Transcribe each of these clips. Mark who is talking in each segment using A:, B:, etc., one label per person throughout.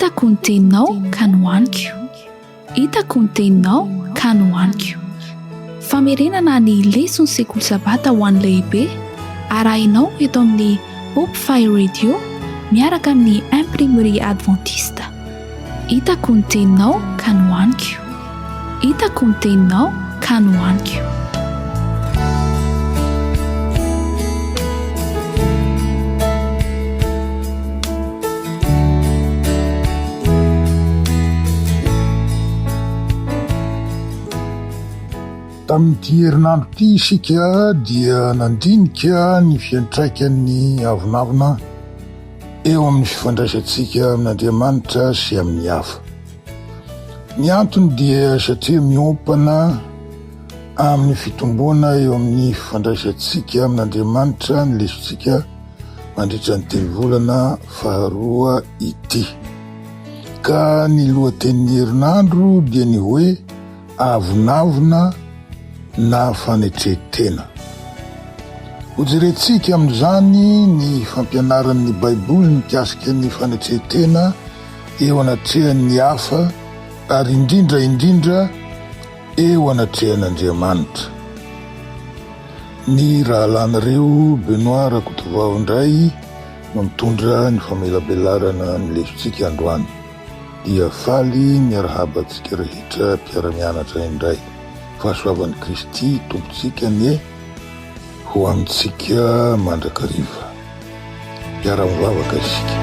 A: Hitako ny teninao ka nohaniko. Hitako ny teninao ka nohaniko. Famerenana ny lesona sekoly sabata ho an'ny lehibe arahinao eto amin'ny Hope Fire Radio miaraka amin'ny imprimerie adventiste. Hitako ny teninao ka nohaniko. Hitako ny teninao ka nohaniko.
B: Tamin'ity herinandro ity isika dia nandinika ny fiantraikan'ny avonavona eo amin'ny fifandraisantsika amin'Andriamanitra sy amin'ny hafa. Ny antony dia satria miompana amin'ny fitomboana eo amin'ny fifandraisantsika amin'Andriamanitra ny lesontsika mandritra ny telo volana faharoa ity. Ka ny lohatenin'ny herinandro dia ny hoe avonavona na fanetretena. Hojerentsika amin'izany ny fampianaran'ny Baiboly mikasika ny fanetretena eo anatrehan'ny hafa ary indrindra eo anatrehan'Andriamanitra. Ny rahalanareo Benoît Rakotovao indray no mitondra ny famelabelarana ny lesontsika androany. Dia faly ny arahabantsika rehetra mpiara-mianatra indray. Fahasoavan'i Kristy tompontsika ny ho amintsika mandrakariva. Mpiara-mivavaka isika.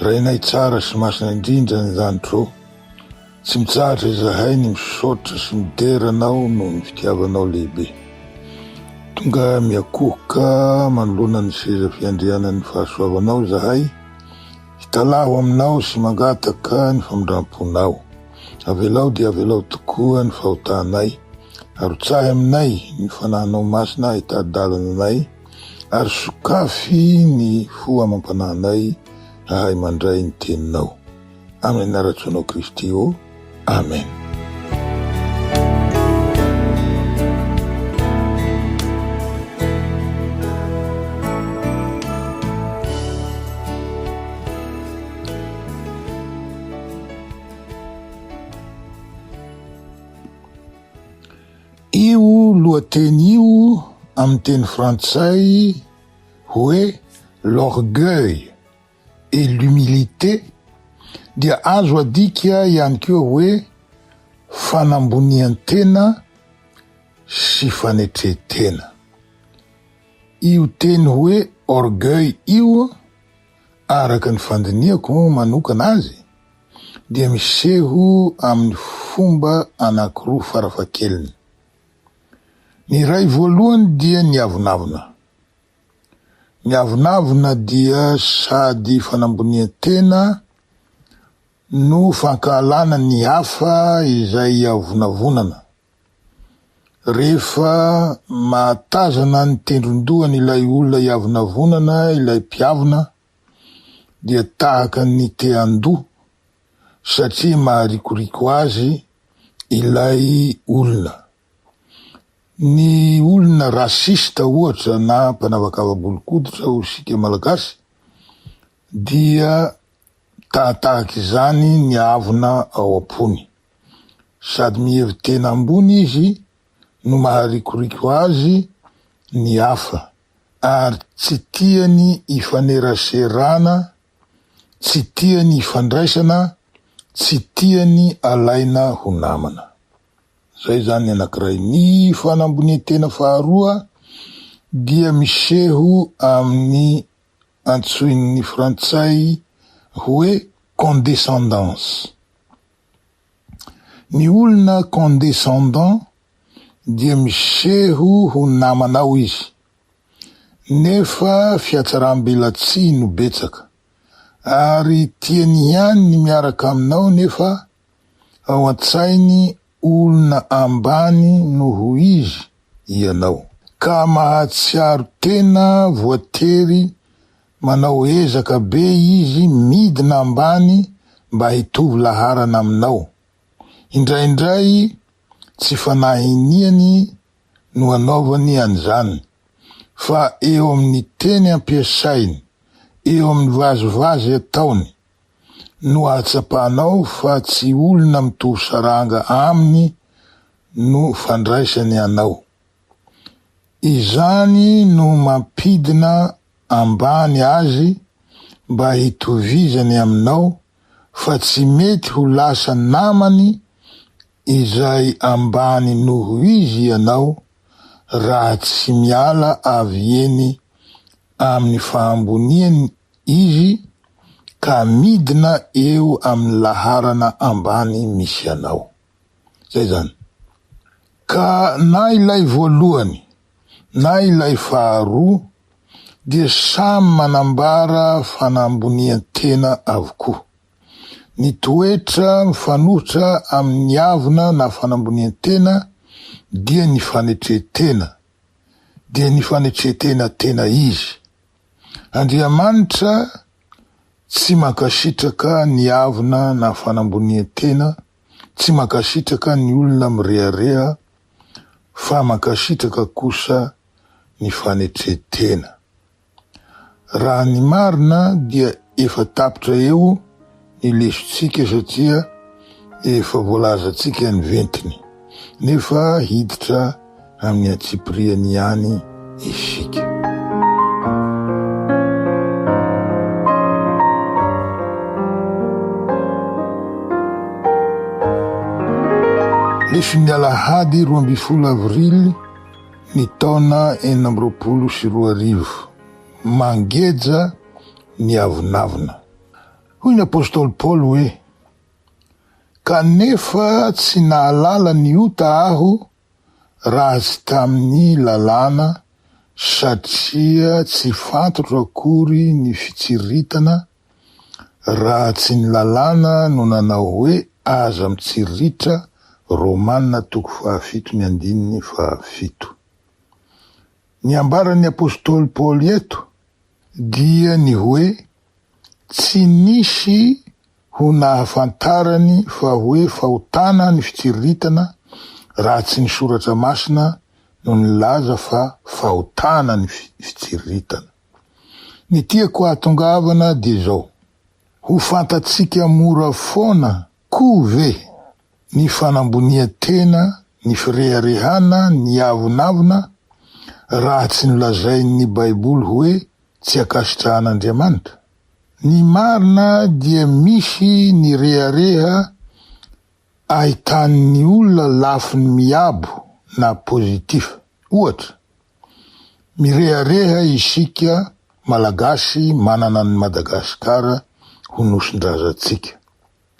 B: Rainay tsara sy masina indrindra ny zanitro. Tsy mitsahatra izahay ny misaotra sy mideranao noho ny fitiavanao lehibe. Tonga miakohoka manoloana ny seza fiandrianan'ny fahasoavanao izahay, hitalaho aminao sy mangataka ny famindramponao. Avelao dia avelao tokoa ny fahotanay, arotsahy aminay ny fanahinao masina hitady-dalananay, ary sokafy ny foamam-panahinay ahay mandray ny teninao. Amin'ny anaratsoanao Kristy o. Amen. Io lohateny io amin'ny teny frantsay hoe l'orgueil et l'humilité dia azo adika ihany koa hoe fanambonian-tena sy fanetretena. Io teny hoe orgueil io araka ny fandiniako manokana azy dia miseho amin'ny fomba anankiroa farafahakeliny. Ny ray voalohany dia ny avonavona. Ny avonavona dia sady fanambonian-tena no fankahalana ny hafa izay avonavonana. Rehefa mahatazana ny tendron-dohany ilay olona iavonavonana, ilay mpiavona, dia tahaka ny te-handoha satria maharikoriko azy ilay olona. Ny olona rasista ohatra na mpanavakava-bolokoditra ho sika malagasy dia tahaka izany ny avona ao am-pony. Sady mihevy tena ambony izy no maharikoriko azy ny hafa, ary tsy tiany ifaneraserana, tsy tiany ifandraisana, tsy tiany alaina ho namana. Zay zany anankiray. Ny fanambonian-tena faharoa dia miseho amin'ny antsoin'ny frantsay hoe condescendance. Ny olona condescendant dia miseho ho namanao izy, nefa fiatsaram-belatsihy no betsaka, ary tiany ihany ny miaraka aminao nefa ao an-tsainy olona ambany noho izy ianao. Ka mahatsiaro tena voatery manao ezaka be izy midina ambany mba hitovy laharana aminao. Indraindray tsy fanahiniany no anaovany an'izany, fa eo amin'ny teny ampiasainy, eo amin'ny vazovazy ataony no ahatsapanao fa tsy olona mitovy saranga aminy no fandraisany anao. Izany no mampidina ambany azy mba hitovizany aminao, fa tsy mety ho lasa namany izay ambany noho izy ianao raha tsy miala avy eny amin'ny fahamboniany izy ka midina eo amin'ny laharana ambany misy anao. Zay zany. Ka na ilay voalohany na ilay faharoa dia samy manambara fanambonian-tena avokoa. Ny toetra mifanohitra amin'ny havina na fanambonian-tena dia ny fanetretena, dia ny fanetretena tena izy. Andriamanitra tsy mankasitraka ny havina na fanambonian-tena, tsy mankasitraka ny olona mirehareha, fa mankasitraka kosa ny fanetretena. Raha ny marina dia efa tapitra eo ny lesontsika satria efa voalazantsika ny ventiny, nefa hiditra amin'ny antsipiriany ihany isika. Leson'ny Alahady 12 avrily ny taona 2024, mangeja ny avinavina. Hoy ny apôstôly Paoly hoe: kanefa tsy nahalala ny ota aho raha tsy tamin'ny lalàna, satria tsy fantatro akory ny fitsiritana raha tsy ny lalàna no nanao hoe aza mitsiritra. Romanina 7:7. Ny ambaran'ny apôstôly Paoly eto dia ny hoe tsy nisy ho nahafantarany fa hoe fahotana ny fitsiritana raha tsy ny soratra masina no nilaza fa fahotana ny fitsiritana. Ny tiako ahatongavana dia zao: ho fantatsika mora foana koa ve ny fanambonia-tena, ny fireharehana, ny avonavona raha tsy nolazain'ny Baiboly hoe tsy akasitrahan'Andriamanitra? Ny marina dia misy ny rehareha ahitan'ny olona lafiny miabo na pozitif. Ohatra, mirehareha isika malagasy manana ny Madagasikara ho nosin-drazantsika.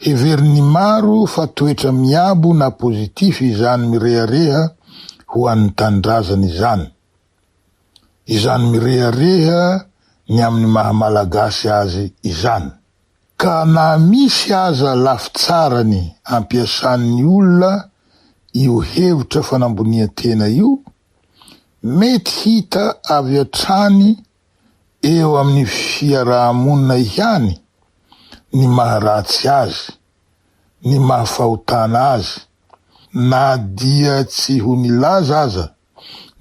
B: Heverin'ny maro fa toetra miabo na pozitif izany mirehareha ho an'ny tandrazana izany. Izany mirehareha ny amin'ny mahamalagasy azy izany. Ka na misy aza lafitsarany ampiasan'ny olona io hevitra fanambonia-tena io, mety hita avy hatrany eo amin'ny fiarahamonina ihany ny maharatsy azy, ny mahafahotana azy, na dia tsy ho nilaza aza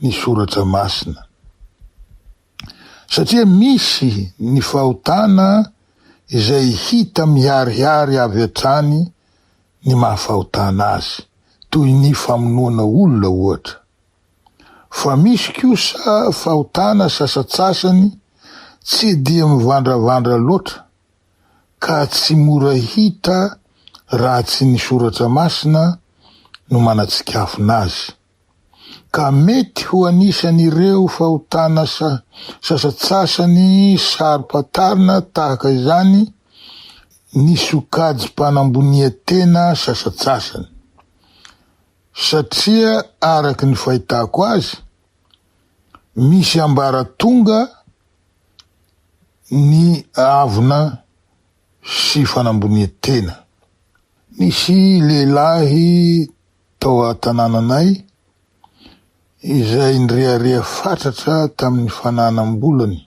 B: ny soratra masina. Satria misy ny fahotana izay hita miharihary avy hatrany ny mahafahotana azy, toy ny famonoana olona ohatra. Fa misy kosa fahotana sasatsasany tsy dia mivandravandra loatra, ka tsy mora hita raha tsy ny soratra masina no manatsikafina azy. Ka mety ho anisan'ireo fahotana sasatsasany sarom-patarina tahaka izany ny sokajim-panambonia-tena sasatsasany. Satria araky ny fahitako azy, misy ambaratonga ny avina sy fanambonia-tena. Nisy lehilahy tao an-tanànanay izay nirehareha fatratra tamin'ny fananam-bolany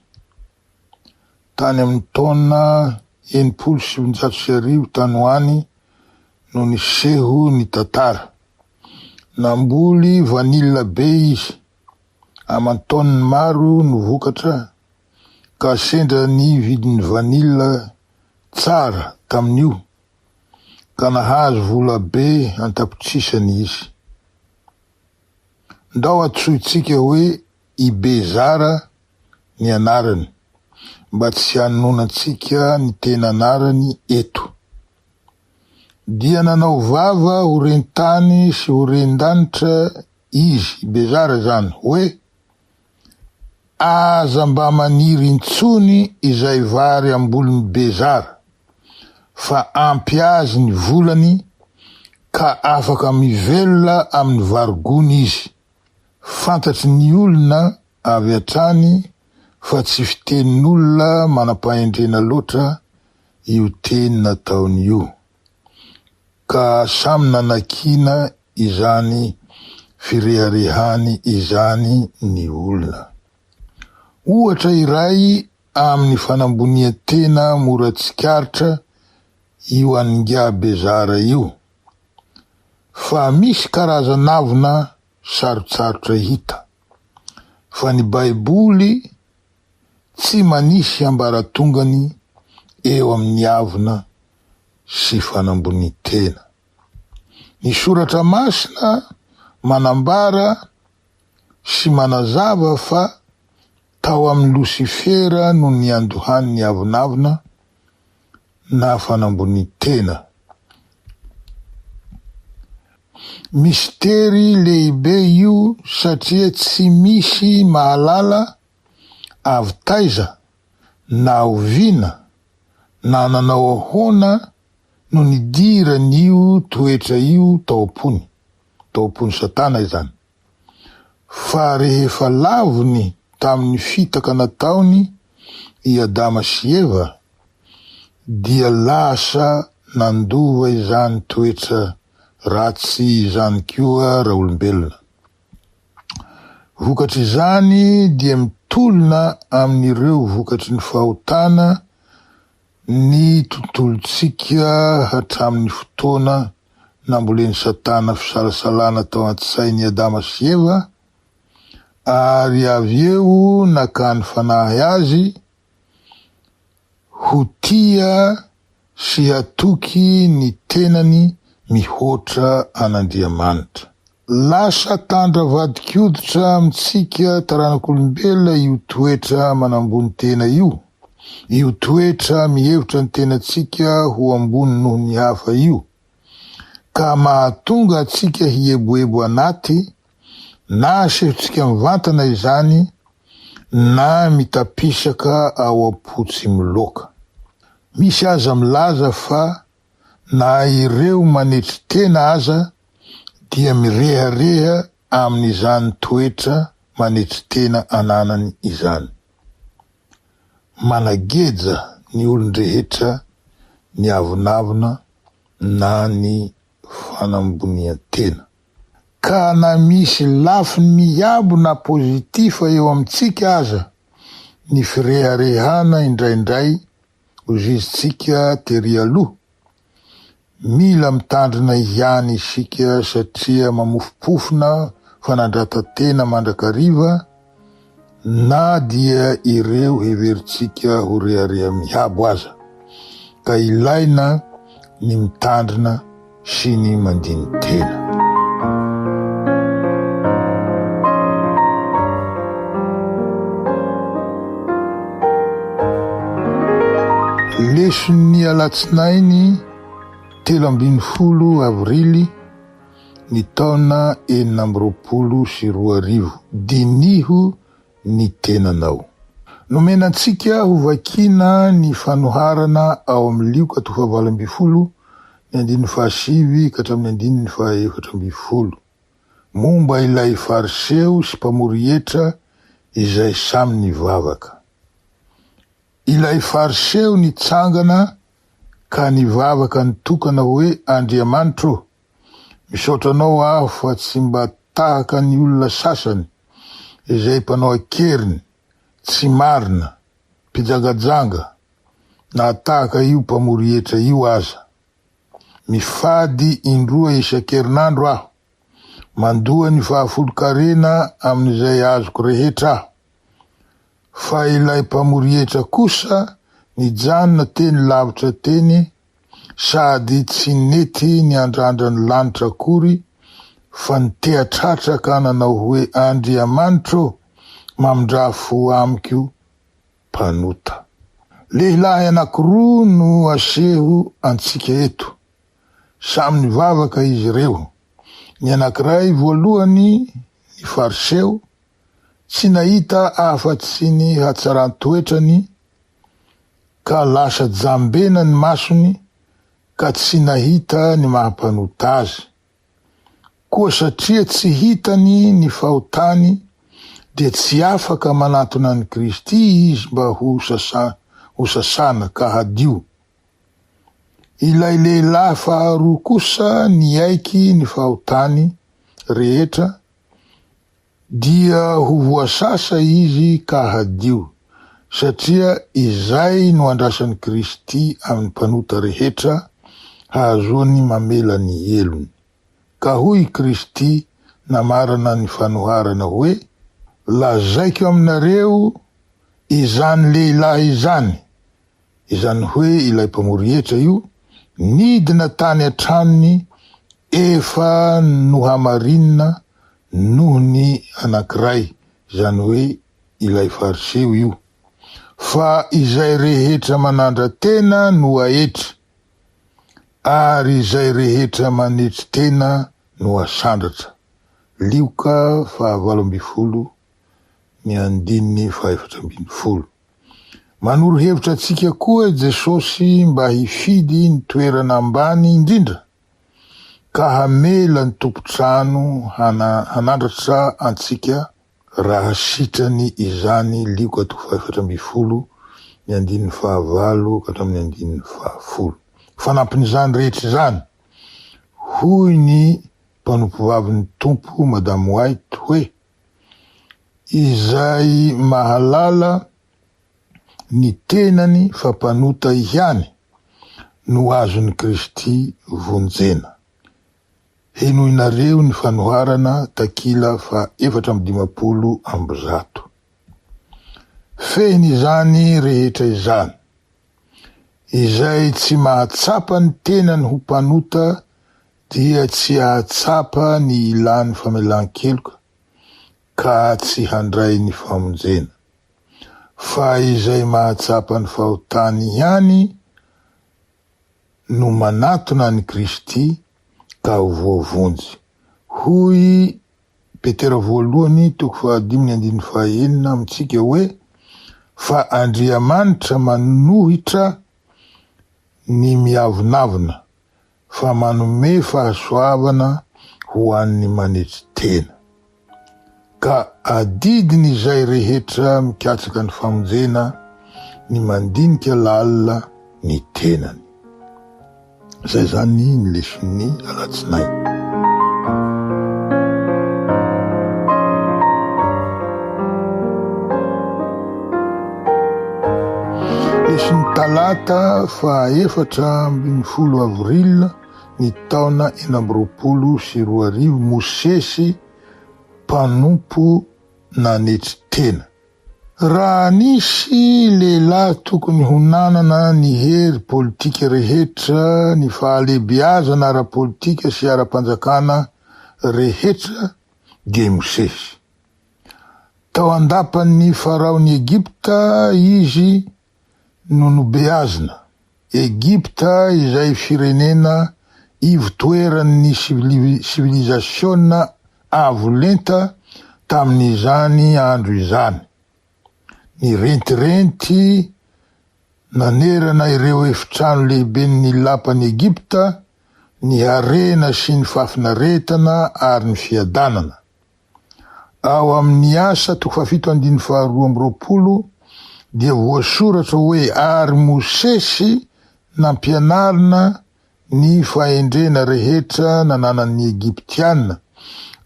B: tany amin'ny taona 710 tany hoany no niseho ny tantara. Namboly vanilla be izy, aman-taoniny maro no vokatra, ka sendra ny vidiny vanilla tsara tamin'io, ka nahazo vola be antapitrisany izy. Ndao atsoitsika hoe i Bezara ny anarany, mba tsy hanonatsika ny tena anarany eto. Dia nanao vava ho rentany sy ho rendanitra izy, Bezara zany, hoe aza mba maniry intsony izay vary amboliny Bezara, fa ampy azy ny volany ka afaka mivelona amin'ny varigony izy. Fantatry ny olona avy atrany fa tsy fitenin'olona manampahendrena loatra io teny nataony io, ka samy nanakina izany fireharehany izany ny olona. Ohatra iray amin'ny fanambonia tena mora tsikaritra io aninga Bezara io, fa misy karazanavina sarotsarotra hita, fa ny Baiboly tsy manisy ambaratongany eo amin'ny avina sy fanamboni tena. Ny soratra masina manambara sy manazava fa tao amin'ny Lucifera no niandohany ny avinavina na fanamboni tena. Misteri lehibe io satria tsy misy mahalala avy taiza na oviana na nanao ahoana no nidiran'io toetra io taopony Satana izany. Fa rehefa lavony tamin'ny fitaka nataony i Adama sy Eva, dia lasa nandova izany toetra ratsy izany koa raha olombelona. Vokatry izany dia mitolona amin'ireo vokatry ny fahotana ny tontolotsika hatramin'ny fotoana namboleny Satana fisalasalana tao an-tsain'ny Adama sy Eva, ary avy eo nakany fanahy azy ho tia sy hatoky ny tenany mihoatra an'Andriamanitra. Lasa tandra vadikoditra amitsika taranak'olombelona io toetra manambony tena io toetra mihevitra ny tenatsika ho ambony noho ny hafa io, ka mahatonga atsika hieboebo anaty, na asehontsika mivantana izany, na mitapisaka ao apotsy miloka. Misy aza milaza fa na ireo manetry tena aza dia mirehareha amin'izany toetra manetry tena ananany izany. Manageja ny olon-drehetra ny avinavina na ny fanambonia tena. Ka na misy lafiny miabo na pozitifa eo amitsika aza, ny fireharehana indraindray ozizitsika tery aloha, mila mitandrina ihany isika satria mamofopofona fanandratantena mandrakariva, na dia ireo heveritsika ho rehareha miabo aza, ka ilaina ny mitandrina sy ny mandiny tena. Leson'ny alatsinainy 13 avrily ny taona 2022, diniho ny tenanao. Nomenantsika ho vakina ny fanoharana ao amin'ny Lioka 7:20 ny 1:7 ka hatramin'ny 1:14, momba ilay fariseo sy mpamory hetra izay samy nivavaka. Ilay fariseo nitsangana ka nivavaka nitokana hoe, Andriamanitro, misaotranao aho fa tsy mba tahaka ny olona sasany izay mpanao akeriny, tsy marina, mpijangajanga, nataka io mpamory hetra io aza. Mifady indroa isan-kerinandro aho, mandoa ny 10 amin'izay azoko rehetra aho. Fa ilay mpamory hetra kosa nijanona teny lavitra teny, sady tsy nety ny andrandra ny lanitra akory, fa niteatratra ka nanao hoe Andriamanitro mamindra-fo amiko mpanota. Lehilahy anakiroa no aseho antsika eto, samy nivavaka izy reo. Ny anakiray voalohany ny fariseo, tsy nahita afa-tsy ny hatsaran-toetrany, ka lasa jambena ny masony, ka tsy nahita ny mahampanota azy. Koa satria tsy hitany ny fahotany, dia tsy afaka manatona ny Kristy izy mba ho sasana ka hadio. Ilay lehilahy faharoa kosa niaiky ny fahotany rehetra, dia ho voasasa izy ka hadio, satria izay no andrasan'ny Kristy amin'ny mpanota rehetra, hahazoany mamela ny elony. Ka hoy Kristy namarana ny fanoharana hoe, lazaiko aminareo izany lehilahy izany, izany hoe ilay mpamory hetra io, nidina tany antranony efa nohamarinina noho ny anakiray, izany hoe ilay fariseo io. Fa izay rehetra manandra tena no ahetry, ary izay rehetra manetry tena no asandratra. Lioka 18:14. Manoro hevitra atsika koa Jesosy mba hifidy ny toerana ambany indrindra, ka hamela ny tompotrano hanandratra antsika raha sitrany izany. Lioka 18:15-20. Fanampin'izany rehetra izany, hoy ny mpanompovavin'ny tompo Madame White hoe, izay mahalala ny tenany fampanota ihany no azon'ny Kristy vonjena. Henoinareo ny fanoharana takila 450. Fehiny izany rehetra izany, izay tsy mahatsapa ny tenany ho mpanota, dia tsy hahatsapa ny ilany famelan-keloka, ka tsy handray ny famonjena. Fa izay mahatsapa ny fahotany ihany no manatona ny Kristy ka ho voavonjy. Hoy Petera 1:5-1 amitsika hoe, fa Andriamanitra manohitra ny miavonavona, fa manome fahasoavana ho an'ny manetry tena. Ka adidiny izay rehetra mikatsaka ny famonjena, ny mandinika lalina ny tenany. Zay zany ny lesony alatsinainy. Lesony talata 4 avril ny taona 2022, Mosesy mpanompo nanetry tena. Raha nisy lehilahy tokony ho nanana ny hery politika rehetra, ny fahalebiazana ara-politika sy ara-panjakana rehetra, dia Mosesy. Tao andapan'ny faraon'ny Egipta izy no nobeazina. Egipta izay firenena ivotoeran'ny sivilizasiona avolenta tamin'izany andro izany. Ny rentirenty nanerana ireo efitrano lehiben'ny lapan'ny Egipta, ny harena sy ny fafinaretana ary ny fiadanana. Ao amin'ny Asa 7:12 dia voasoratra hoe, ary Mosesy nampianarina ny fahendrena rehetra nananan'ny Egiptianina,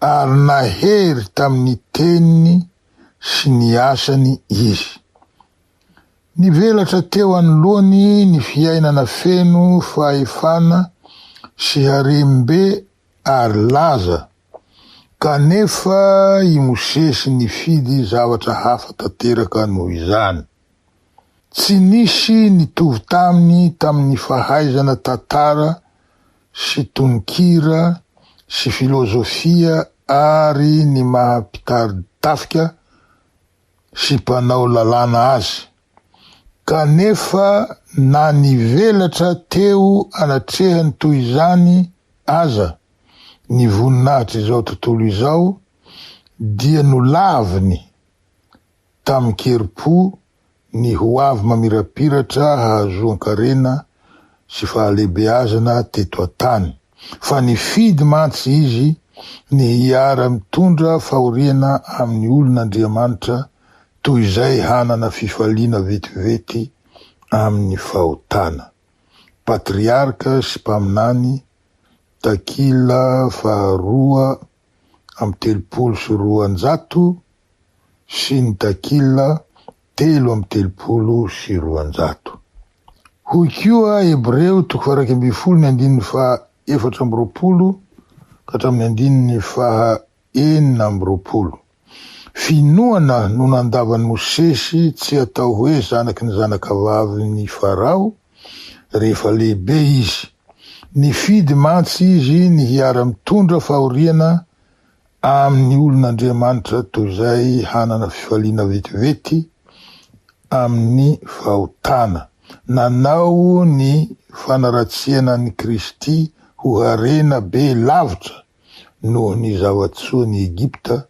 B: ary nahery tamin'ny teniny sy ny asany izy. Nivelatra teo anoloany ny fiainana feno fahefana sy harembe ary laza, kanefa i Mosesy nifidy zavatra hafa tanteraka noho izany. Tsy nisy nitovy tamin'ny fahaizana tantara sy tononkira sy filozofia ary ny mahampitarintafika sy mpanao lalàna azy. Kanefa na nivelatra teo anatrehany toy izany aza ny voninahitra izao tontolo izao, dia nolaviny tamin'ny keri-po ny ho avy mamirapiratra hahazoan-karena sy fahalehibeazana teto an-tany. Fa nifidy mantsy izy ny hiara mitondra fahoriana amin'ny olon'Andriamanitra toy izay hanana fifaliana vetivety amin'ny fahotana. Patriarka sy mpaminany, takila 2:320 sy ny takila 3:320. Hoy koa Hebreo 12:420 ka-14:20. Finoana no nandavan'i Mosesy tsy atao hoe zanaky ny zanakavavy ny Farao rehefa lehibe izy. Nifidy mantsy izy ny hiara mitondra fahoriana amin'ny olon'Andriamanitra toy izay hanana fifaliana vetivety amin'ny fahotana. Nanao ny fanaratsiana ny Kristy ho harena be lavitra noho ny zavatsoan'i Egypta,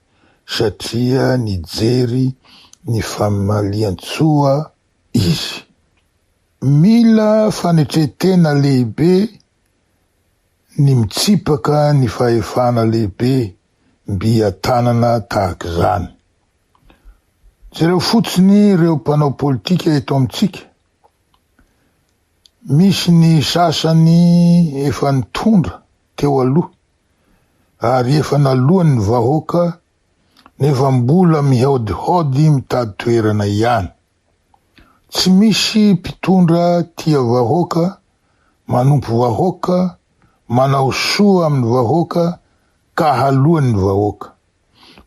B: satria nijery ny famalian-tsoa izy. Mila fanetretena lehibe ny mitsipaka ny fahefana lehibe mbia tanana tahaka izany. Jereo fotsiny ireo mpanao politika eto amintsika. Misy ny sasany efa nitondra teo aloha ary efa nalohany ny vahoaka, nefa mbola mihaodihody mitady toerana ihany. Tsy misy mpitondra tia vahoaka, manompo vahoaka, manao soa amin'ny vahoaka ka halohan'ny vahoaka.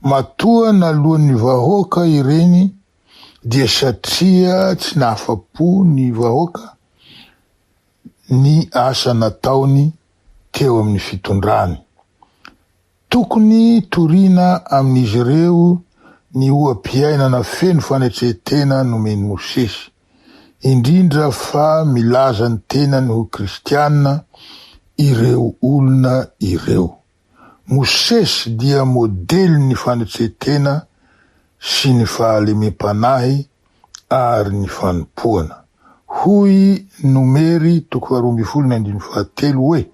B: Matoa nalohan'ny vahoaka ireny dia satria tsy nahafapo ny vahoaka ny asa nataony teo amin'ny fitondrany. Tokony torina amin'izy ireo ny oam-piainana feno fanetretena nomeny Mosesy, indrindra fa milaza ny tenany ho kristianina ireo olona ireo. Mosesy dia modely ny fanetretena sy ny fahalemem-panahy ary ny fanompoana. Hoy Nomery 12:17 hoe,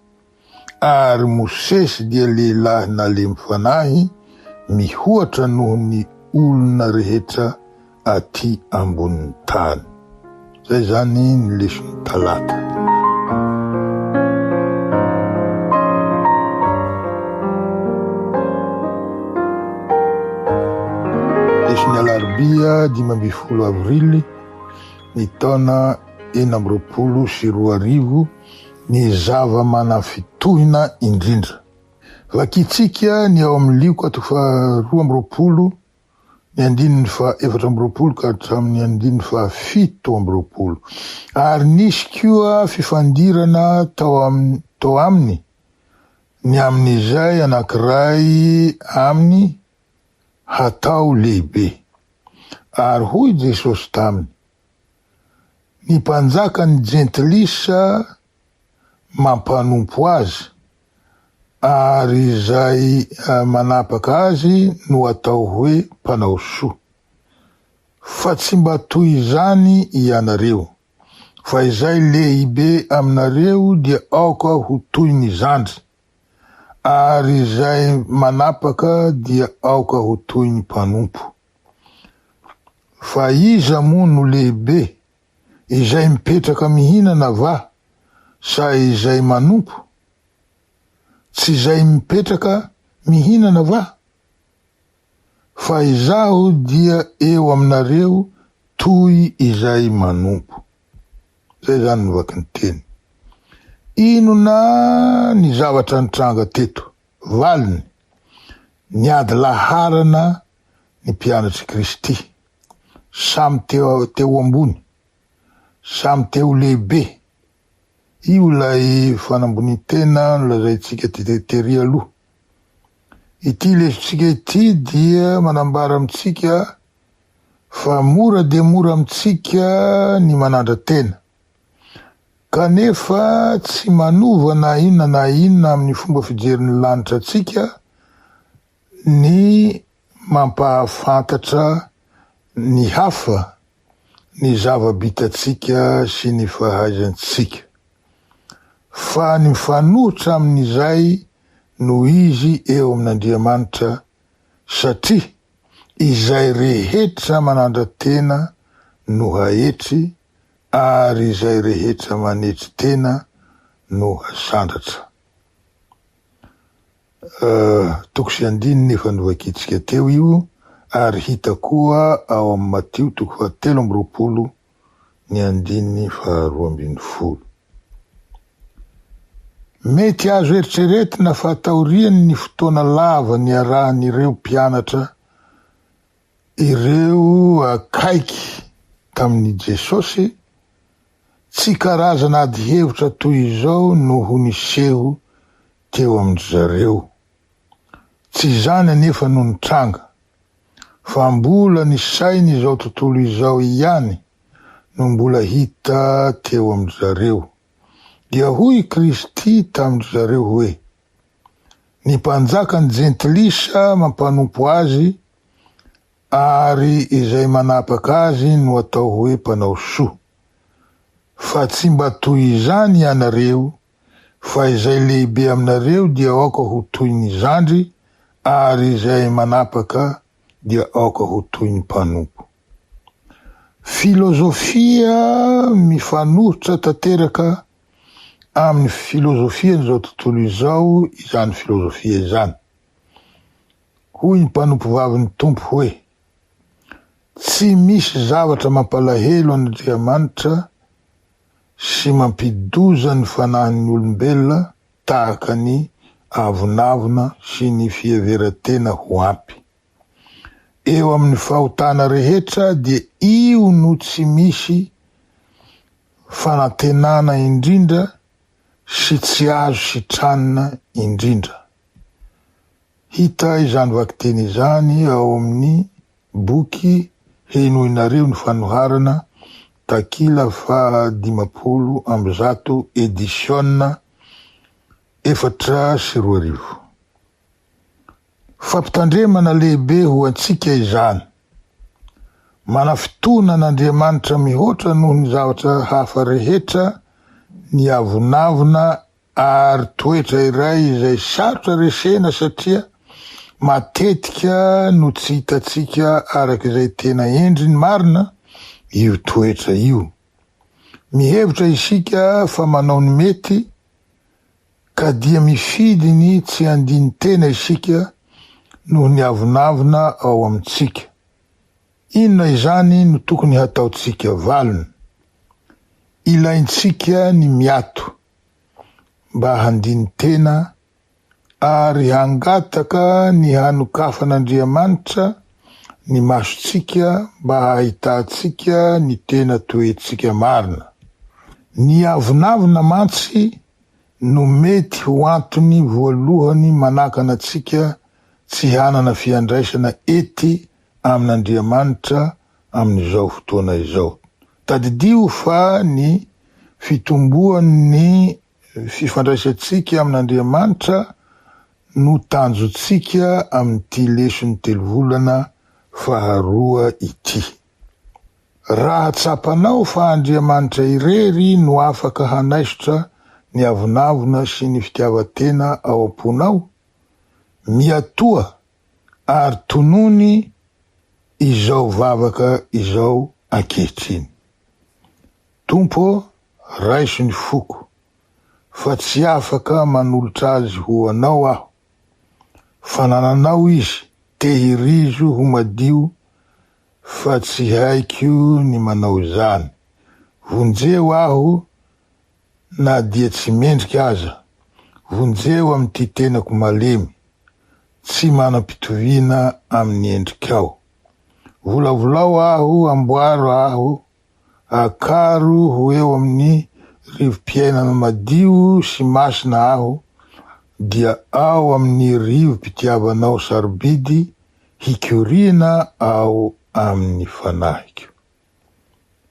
B: ary Mosesy dia lehilahy nalemy fanahy, mihoatra noho ny olona rehetra aty ambonin'ny tany. Zay zany ny leson'ny talata. Leson'ny alarobia 15 avrily ny taona 2020, ny zava-manafitohina indrindra. Vakitsika ny ao amin'ny Liko 2:20, ny 4:20 ka hatramin'ny 7:20. Ary nisy koa fifandirana tao aminy, ny amin'izay anankiray aminy hatao lehibe. Ary hoy Jesosy taminy, ny mpanjaka ny jentilisa mampanompo azy, ary izay manapaka azy no atao hoe mpanao soa. Fa tsy mba toy izany ianareo, fa izay lehibe aminareo dia aoka ho toy ny zandry, ary izay manapaka dia aoka ho toy ny mpanompo. Fa iza moa no lehibe, izay mipetraka mihinana va sa izay manompo? Tsy izay mipetraka mihinana va? Fa izaho dia eo aminareo toy izay manompo. Zay zany novaky ny teny. Inona ny zavatra nitranga teto? Valiny, niady laharana ny mpianatry Kristy. Samy teo ambony, samy teo lehibe. Io lay fanambony tena nolazaitsika tery aloha. Ity lesitsika ity dia manambara amitsika fa mora de mora amitsika ny manandra tena. Kanefa tsy manova na inona amin'ny fomba fijeriny lanitra tsika ny mampahafantatra ny hafa ny zava-bitatsika sy ny fahaizantsika. Fa ny mifanohitra amin'izay no izy eo amin'Andriamanitra, satria izay rehetra manandra tena no hahetry, ary izay rehetra manetry tena no hasandatra. Toko sy andininy efa novakitsika teo io, ary hita koa ao amin'ny Matio 7:20 ny andininy 12:10. Mety azo eritreretina fa taoriany ny fotoana lava ny arahan'ireo mpianatra, ireo akaiky tamin'ny Jesosy, tsy karazana ady hevitra toy izao no ho niseho teo amin'izareo. Tsy zany anefa no nitranga, fa mbola ny sainy izao tontolo izao ihany no mbola hita teo amin'izareo. Dia hoy Kristy tamin'izareo hoe, ny mpanjaka ny jentilisa mampanompo azy, ary izay manapaka azy no atao hoe mpanao soa. Fa tsy mba toy izany ianareo, fa izay lehibe aminareo dia aoka ho toy ny zandry, ary izay manapaka dia aoka ho toy ny mpanompo. Filozofia mifanohitra tanteraka amin'ny filozofia n'izao tontolo izao, izany filozofia izany. Hoy ny mpanompo vavin'ny tompo hoe, tsy misy zavatra mampalahelo an'Andriamanitra sy mampidoza ny fanahin'ny olombelona tahaka ny avonavona sy ny fiheveran-tena ho ampy. Eo amin'ny fahotana rehetra dia io no tsy misy fanantenana indrindra sy tsy azo sitranina indrindra. Hita izany vakiteny izany ao amin'ny boky Henoinareo ny fanoharana, takila 500 edition 4:20. Fampitandremana lehibe ho antsika izany. Manafitona n'Andriamanitra mihoatra noho ny zavatra hafa rehetra, ny avonavona ary toetra iray izay sarotra resena satria matetika no tsy hitatsika arak'izay tena endriny marina io toetra io. Mihevitra isika fa manao ny mety, ka dia mifidy ny tsy andiny tena isika noho ny avonavona ao amintsika. Inona izany no tokony hataotsika? Valiny, ilaintsika ny miato mba handiny tena ary hangataka ny hanokafan'Andriamanitra ny masotsika mba hahitantsika ny tena toetsika marina. Ny avonavona mantsy no mety ho antony voalohany manakana atsika tsy hanana fiandraisana ety amin'Andriamanitra amin'izao fotoana izao. Tadidio fa ny fitomboan'ny fifandraisantsika amin'Andriamanitra no tanjotsika amin'ity lesony 3 volana faharoa ity. Raha tsapanao fa Andriamanitra irery no afaka hanaisotra ny avonavona sy ny fitiavatena ao am-ponao, miatoa ary tonony izao vavaka izao ankehitriny. Tompo, raiso ny foko, fa tsy afaka manolotra azy ho anao aho. Fanananao izy, tehirizo ho madio, fa tsy haiko ny manao zany. Vonjeo aho na dia tsy mendriky aza, vonjeo amy ty tenako malemy, tsy manam-pitoviana amin'ny endrikao. Volavolao aho, amboaro aho, akaro ho eo amin'ny rivo-piainana madio sy masina aho, dia ao amin'ny rivo-pitiavanao sarobidy, hikoriana ao amin'ny fanahiko.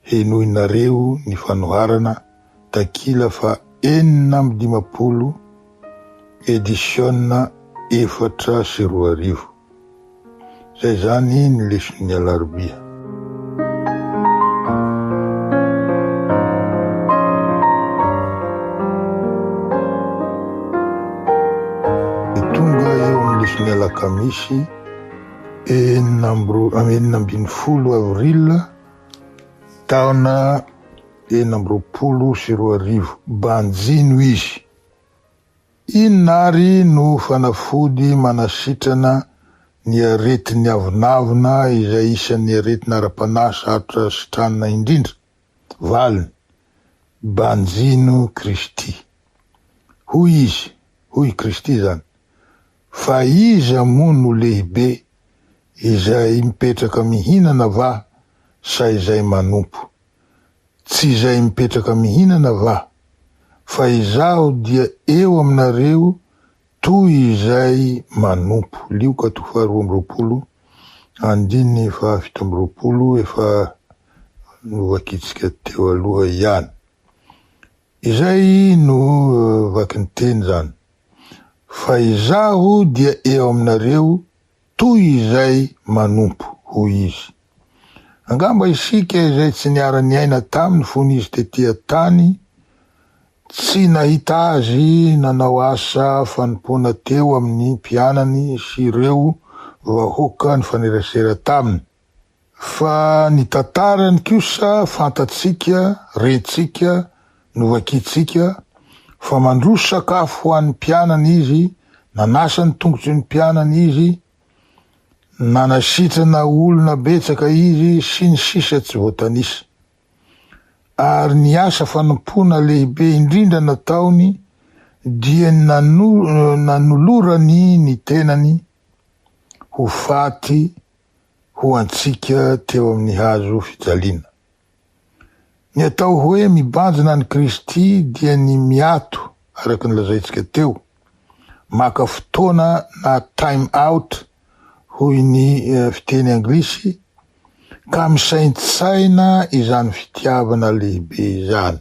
B: Henoinareo ny fanoharana takila fa 450 edisiona 4 Zay zany ny leson'ny alarobia. Tonga eo amin'ny leson'ny alakamisy 20 avril taona 2022. Banjino izy. Inary no fanafody manasitrana ny aretin'ny avinavina izay isan'ny aretina ara-panasa sarotra sitranina indrindra. Valiny. Banjino Kristy. Hoy izy, hoy Kristy zany, fa iza moa no lehibe izay mipetraka mihinana va sa izay manompo? Tsy izay mipetraka mihinana va, fa izaho dia eo aminareo toy izay manompo. Lioka 2:20, andiny 7:20, efa novakitsika teo aloha ihany. Izay no vaky ny teny zany. Fa izaho dia eo aminareo toy izay manompo, hoy izy. Angamba isika izay tsy niara niaina taminy fony izy tetia tany, tsy nahita azy nanao asa fanompona teo amin'ny mpianany sy ireo vahoaka ny fanerasera taminy. Fa ny tantarany kosa fantatsika, rentsika, novakitsika, fa mandroso sakafo ho an'ny mpianany izy, nanasa ny tongotry ny mpianany izy, nanasitrana olona betsaka izy sy ny sisa tsy voatanisa. Ary ny asa fanompona lehibe indrindra nataony dia nanolorany ny tenany ho faty ho antsika teo amin'ny hazo fijaliana. Ny atao hoe mibanjina ny Kristy dia ny miato, araky ny lazaitsika teo, maka fotoana na time out, hoy ny fiteny anglisy, ka misaintsaina izany fitiavana lehibe izany.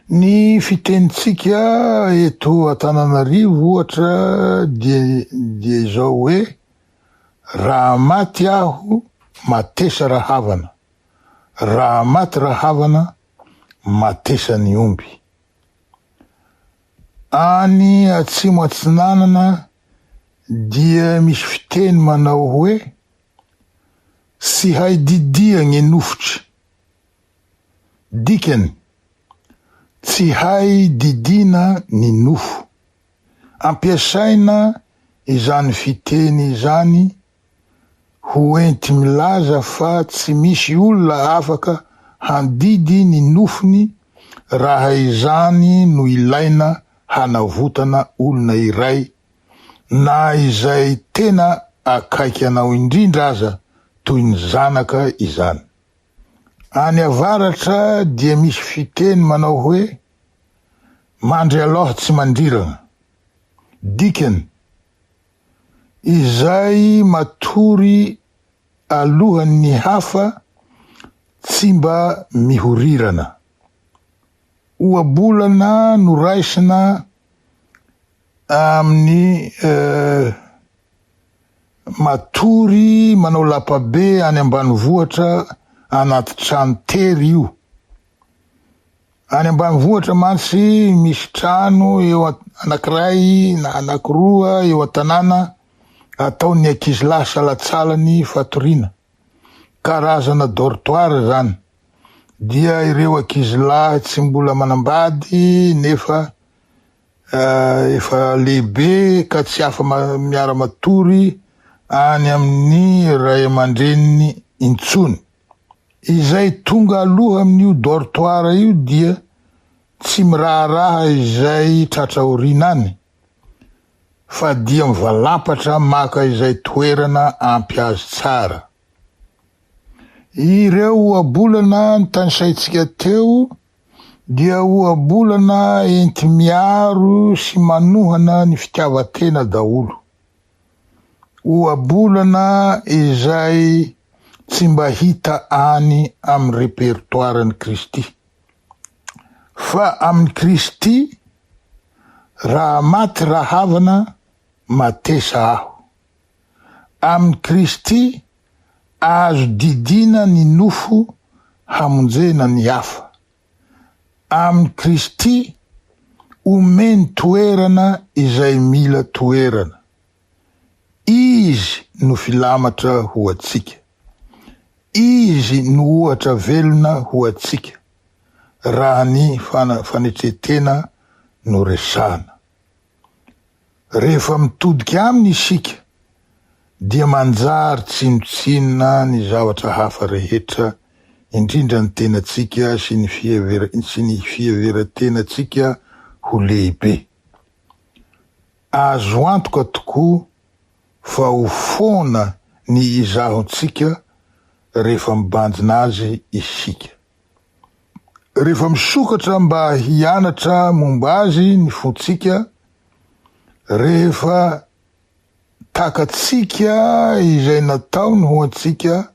B: Ny fitenitsika eto Antananarivo ohatra dia izao hoe, raha maty aho, matesa rahavana. Raha maty rahavana, matesa ny omby. Any Atsimo Atsinanana dia misy fiteny manao hoe, sy hay didia gny nofotry. Dikany, tsy hay didina ny nofo. Ampiasaina izany fiteny izany ho enti milaza fa tsy misy olona afaka handidy ny nofony raha izany no ilaina hanavotana olona iray, na izay tena akaiky anao indrindra aza toy ny zanaka izany. Any avaratra dia misy fiteny manao hoe, mandry aloha tsy mandrirana. Dikany, izay matory alohan'ny hafa tsy mba mihorirana. Oabolana no raisina amin'ny matory manao lapabe any ambanivohatra anaty trano tery io. Any ambanivohatra mantsy misy trano eo anankiray na anankiroa eo an-tanàna ataon'ny ankizy lahy salatsalany fatoriana, karazana dortoir zany. Dia ireo ankizy lahy tsy mbola manambady nefa efa lehibe ka tsy afa miara matory any amin'ny ray aman-dreniny intsony. Izay tonga aloha amin'io dortoara io dia tsy miraharaha izay tratraorina any, fa dia mivalapatra maka izay toerana ampy azy tsara. Ireo ohabolana nytanisaitsika teo dia ohabolana enti miaro sy manohana ny fitiavatena daholo. Ohabolana izay tsy mba hita any amin'ny repertoarany Kristy. Fa amin'ny Kristy, raha maty rahavana matesa aho. Amin'ny Kristy, azo didina ny nofo hamonjena ny hafa. Amin'ny Kristy, omeny toerana izay mila toerana. Izy no filamatra ho atsika. Izy no ohatra velona ho atsika. Raha ny fanetretena no resana. Rehefa mitodika aminy isika, dia manjary tsinotsinona ny zavatra hafa rehetra, indrindra ny tenatsika sy ny fiheverantenatsika ho lehibe. Azo antoka tokoa fa ho foana ny izahontsika rehefa mibanjina azy isika. Rehefa misokatra mba hianatra momba azy ny fontsika, rehefa takatsika izay nataony ho antsika,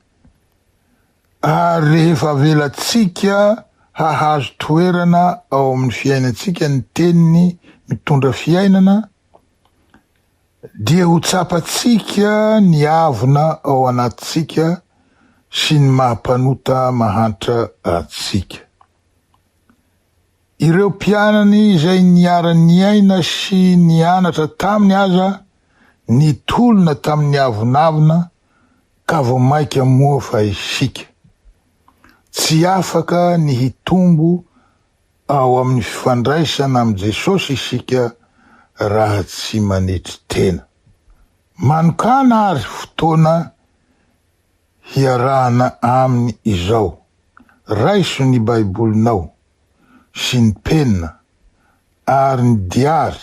B: ary rehefa velatsika hahazo toerana ao amin'ny fiainantsika ny teniny mitondra fiainana, dia ho tsapatsika ny avona ao anatsika sy ny mahampanota mahantra atsika. Ireo mpianany izay niara-ny aina sy nianatra taminy aza, nitolona tamin'ny avonavona ka vao maika moa fa isika. Tsy afaka ny hitombo ao amin'ny fifandraisana amin'ny Jesosy isika raha tsy manetry tena. Manokana ary fotoana hiarahana aminy izao. Raiso ny baibolinao sy ny penina ary ny diary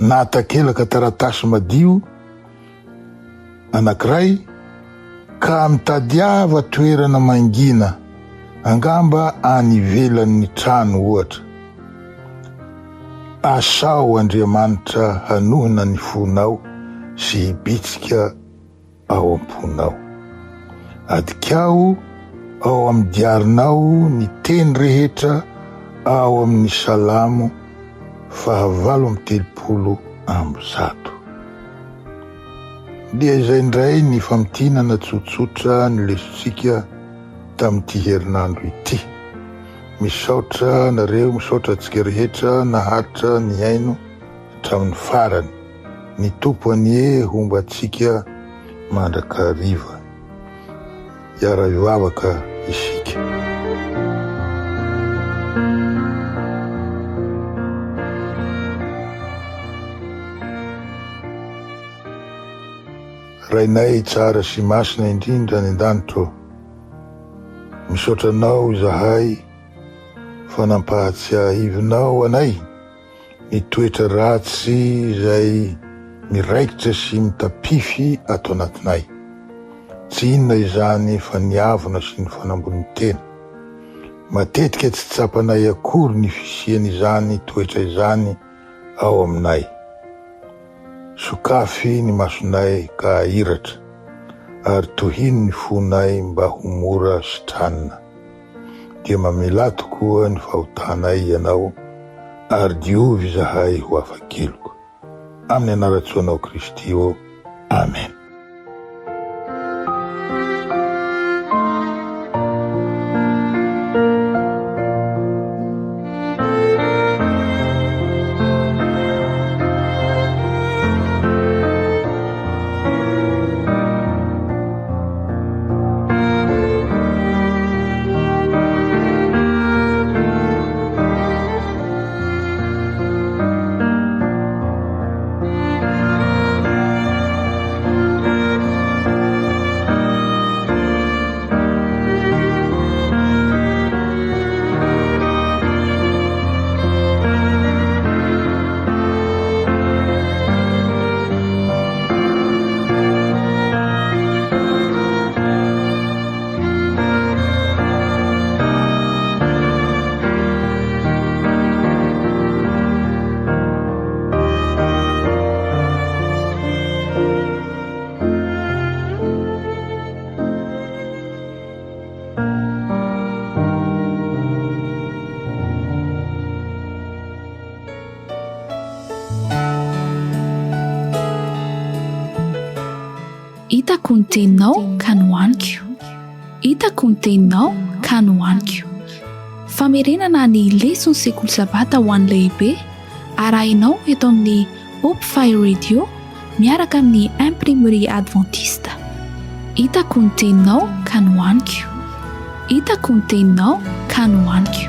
B: na takelaka taratasy madio anankiray, ka mitadiava toerana mangina, angamba any ivelan'ny trano ohatra. Asao Andriamanitra hanohina ny fonao sy hibitsika ao am-ponao. Adikao ao amin'ny diarinao ny teny rehetra ao amin'ny Salamo 8:30. Dia izay indray ny famtinana tsotsotra ny lesontsika tamin'ity herinandro ity. Misaotra nareo, misaotra antsika rehetra naharitra ny aino hatramin'ny farany. Ny tompo anie homba antsika mandrakariva. Hiara-hivavaka isika. Rainay tsara sy masina indrindra ny an-danitro, misaotra anao izahay fa nampahatsiahivinao anay ny toetra ratsy izay miraikitra sy mitapify ato anatinay. Tsy inona izany fa ny avona sy ny fanambon'ny tena. Matetika tsy tsapanay akory ny fisian'izany toetra izany ao aminay. Sokafy ny masonay ka ahiratra, ary tohiny ny fonay mba ho mora sitranina. Dia mamela tokoa ny fahotanay ianao, ary diovy izahay ho afa-keloko. Amin'ny anaratsoanao Kristy io. Amen.
A: hitako ny teninao ka nohaniko, hitako ny teninao ka nohaniko. Famerenana ny lesona sekoly sabata ho an'ny lehibe arahinao eto amin'ny Hope Fire Radio miaraka amin'ny imprimerie adventiste. Hitako ny teninao ka nohaniko, hitako ny teninao ka nohaniko.